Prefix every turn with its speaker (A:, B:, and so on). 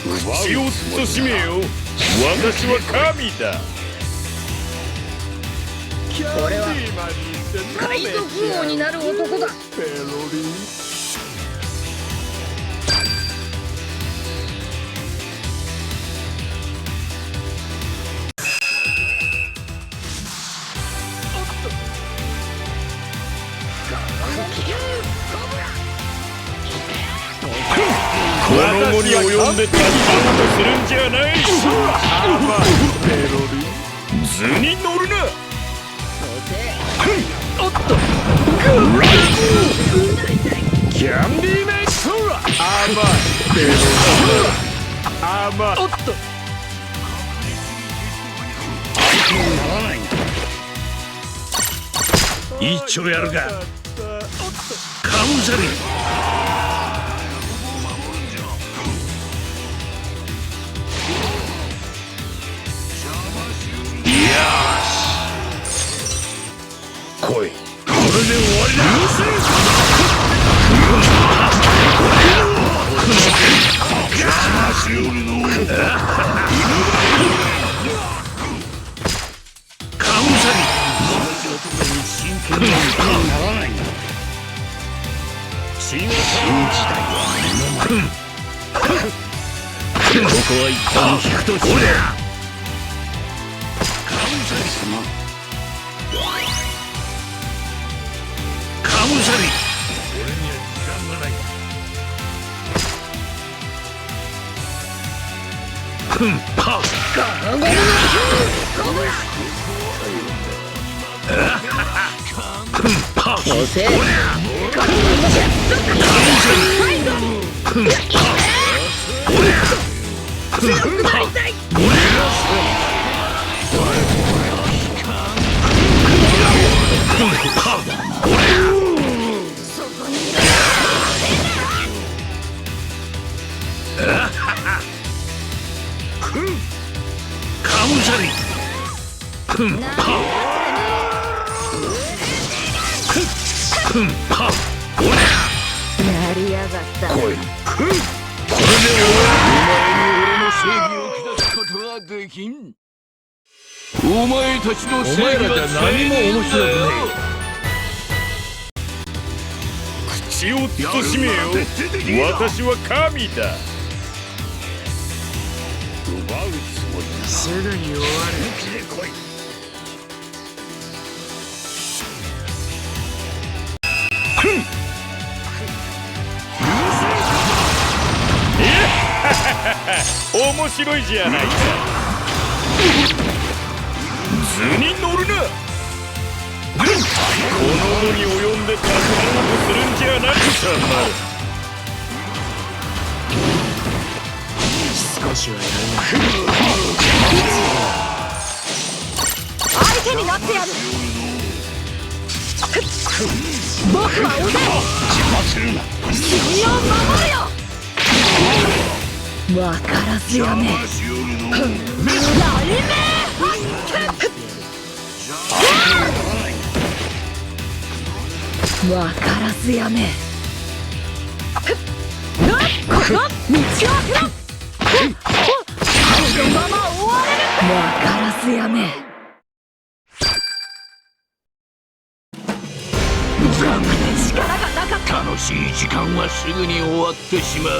A: 口を慎めよ。私は神だ。
B: 俺は海賊王になる男だ。
A: この後に及んで立ち回ろうとするんじゃない。図に乗るな。おっとキャンディーメイク。甘い甘い。おっと一丁やるがカウンセリン。来い。これで終わりだ。カウンサリ新時代はここは一旦引くとしよう。カウンサリ様。カウンサリ。俺には時間がない。パウ
B: やりやがった。
A: これで俺の正義を下すことはできん。お前たちの正義は何も面白くねえ。口を慎めよ。私は神だ。奪うつもりだ。すぐに終わる。来い。面白いじゃないか。図に乗るな。この後に及んで立ち回ろうとするんじゃない。少しはやるな。
B: 相手になってやる。僕は俺。君を守るよ。わからずやめ。わからずやめ。道を開けろ。このまま終われる。わからずやめ。力がなかった。
A: 楽しい時間はすぐに終わってしまう。